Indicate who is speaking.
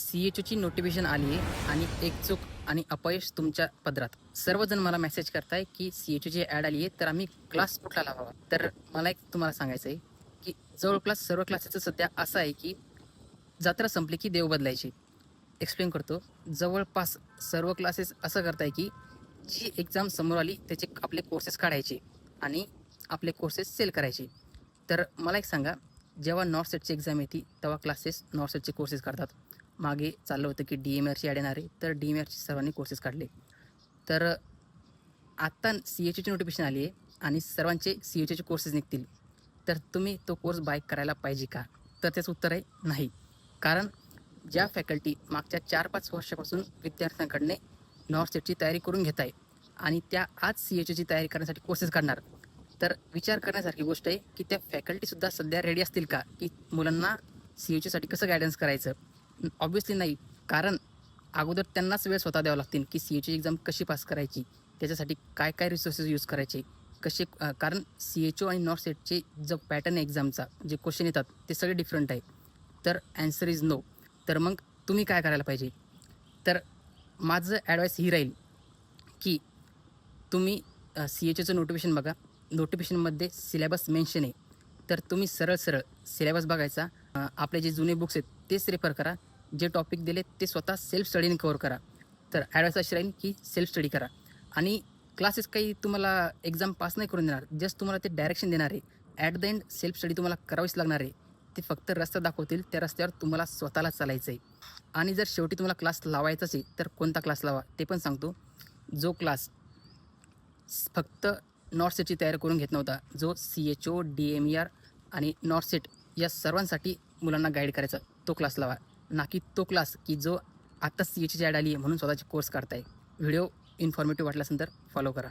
Speaker 1: CHOची notification आली आहे आणि एक चूक आणि अपयश तुमच्या पदरात. सर्वजण मला मेसेज करताय, की CHOची ॲड आली आहे, तर आम्ही क्लास कुठला लावावा? तर मला एक तुम्हाला सांगायचं आहे, की जवळपास सर्व क्लासेसचं सध्या असं आहे, की जत्रा संपली की देव बदलायचे. एक्सप्लेन करतो. जवळपास सर्व क्लासेस असं करताय, की जी एक्झाम समोर आली त्याचे आपले कोर्सेस काढायचे आणि आपले कोर्सेस सेल करायचे. तर मला एक सांगा, जेव्हा नॉर्थ सेटची एक्झाम येते तेव्हा क्लासेस नॉर्थ सेटचे कोर्सेस काढतात. मागे चाललं होतं की DMARची ॲड येणार आहे, तर DMARचे सर्वांनी कोर्सेस काढले. तर आता CHOची नोटिफिकेशन आली आहे आणि सर्वांचे CHOचे कोर्सेस निघतील. तर तुम्ही तो कोर्स बाय करायला पाहिजे का? तर त्याचं उत्तर आहे नाही. कारण ज्या फॅकल्टी मागच्या 4-5 वर्षापासून विद्यार्थ्यांकडने नॉर्थ सेटची तयारी करून घेत आहे आणि त्या आज CHOची तयारी करण्यासाठी कोर्सेस काढणार. तर विचार करण्यासारखी गोष्ट आहे, की त्या फॅकल्टीसुद्धा सध्या रेडी असतील का? की मुलांना CHOसाठी कसं गाईडन्स करायचं? ऑब्व्हियसली नाही. कारण अगोदर त्यांनाच वेळ स्वतः द्यावा लागतील, की CHOची एक्झाम कशी पास करायची? त्याच्यासाठी काय-काय रिसोर्सेस यूज करायचे? कारण CHO आणि नॉर्थ सेटचे जो पॅटर्न आहे एक्झामचा, जे क्वेश्चन येतात ते सगळे डिफरंट आहे. तर ॲन्सर इज नो. तर मग तुम्ही काय करायला पाहिजे? तर माझं ॲडवाईस ही राहील, की तुम्ही CHOचं नोटिफिकेशन बघा. नोटिफिकेशनमध्ये सिलेबस मेन्शन आहे. तर तुम्ही सरळ-सरळ सिलेबस बघायचा. आपले जे जुने बुक्स आहेत तेच रेफर करा. जे टॉपिक दिले ते स्वतः सेल्फ स्टडीने कव्हर करा. तर ॲडवाईस अशी राहील, की सेल्फ स्टडी करा आणि क्लासेस काही तुम्हाला एक्झाम पास नाही करून देणार. जस्ट तुम्हाला ते डायरेक्शन देणार आहे. At the end self study तुम्हाला करावीच लागणार आहे. ते फक्त रस्ता दाखवतील. त्या रस्त्यावर तुम्हाला स्वतःला चालायचं आहे. आणि जर शेवटी तुम्हाला क्लास लावायचाच आहे, तर कोणता क्लास लावा ते पण सांगतो. जो क्लास फक्त नॉर्थ सेटची तयारी करून घेत नव्हता. जो CHO, DMAR आणि नॉर्थ सेट या सर्वांसाठी मुलांना गाईड करायचा तो क्लास लावा. ना की तो क्लास की जो आत्ताच CHOची ॲड आली आहे म्हणून स्वतःचे कोर्स काढताय. व्हिडिओ इन्फॉर्मेटिव्ह वाटला असेल तर फॉलो करा.